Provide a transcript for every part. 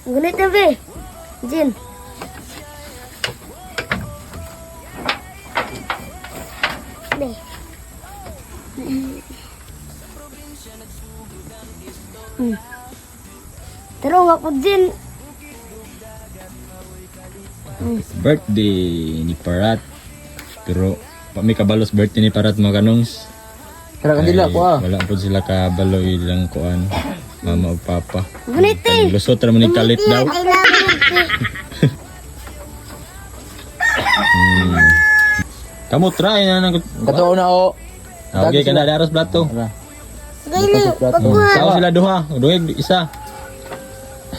Gunit na be. Jin. Be. Taro nga po Jin. Birthday ni Parat. Pero may kabalos birthday ni Parat mga kanongs. Kaya kanila ko ah. Wala po sila kabalo ilang kuan. Mama o papa. Gunit eh. Lusot ra mo ni kalit daw. I love you. Kamu try na nang Katao na o. okay ka na daros plato. Gayli. Pagkuha. Sao sila duha, duhig isa.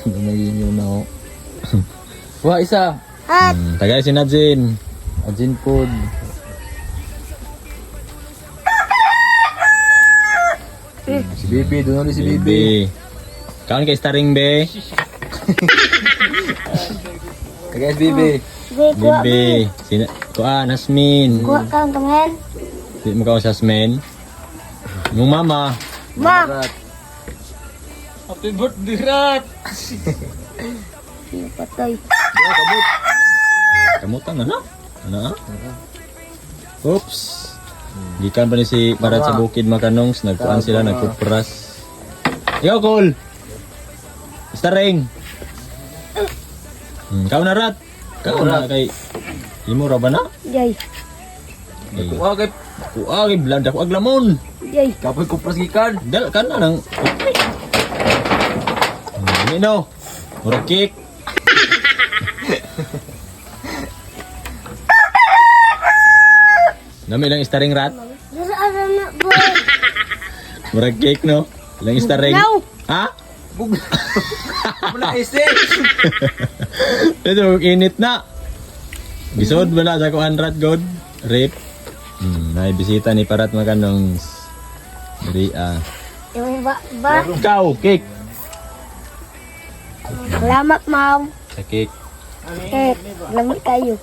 Ganayin yun na o. Wah, isa. Hat. Tagay si Najin. Ajin food. Si Bibi, doon ulit si Bibi. Bibi. Kaon kay starring be. Kagaya si Bibi. Be, kuha be. Bibi. Sina kuan Hasmin. Kuha ka ang tangan. Di mo ka sa Hasmin. Yung mama. Ma. Rat. Happy birthday Rat. Patay. Kamutan na. Ano? Oops. Gikan pa ni si Parat sa bukid makanongs, nagkuan sila, nagkupras. Ikaw, Cole! Starring! Kau na, Rat! Kau na kay... Imo ra ba na? Jay. Kuha kay... Kuagi, blanda ko aglamon! Jay. Kapoy kupras gikan. Dal ka na nang... Ini no! Murag cake! Dami lang starring Rat. Aram na boy. Murag cake, no? Lang starring. No. Ha? Bug. Muna isi. Ito, init na. Gisod ba na sa kuhan Rat God? Rip. May bisita ni Parat makanong dari Yung ba? Ikaw, cake. Salamat, ma'am. Sa cake. Salamat kayo.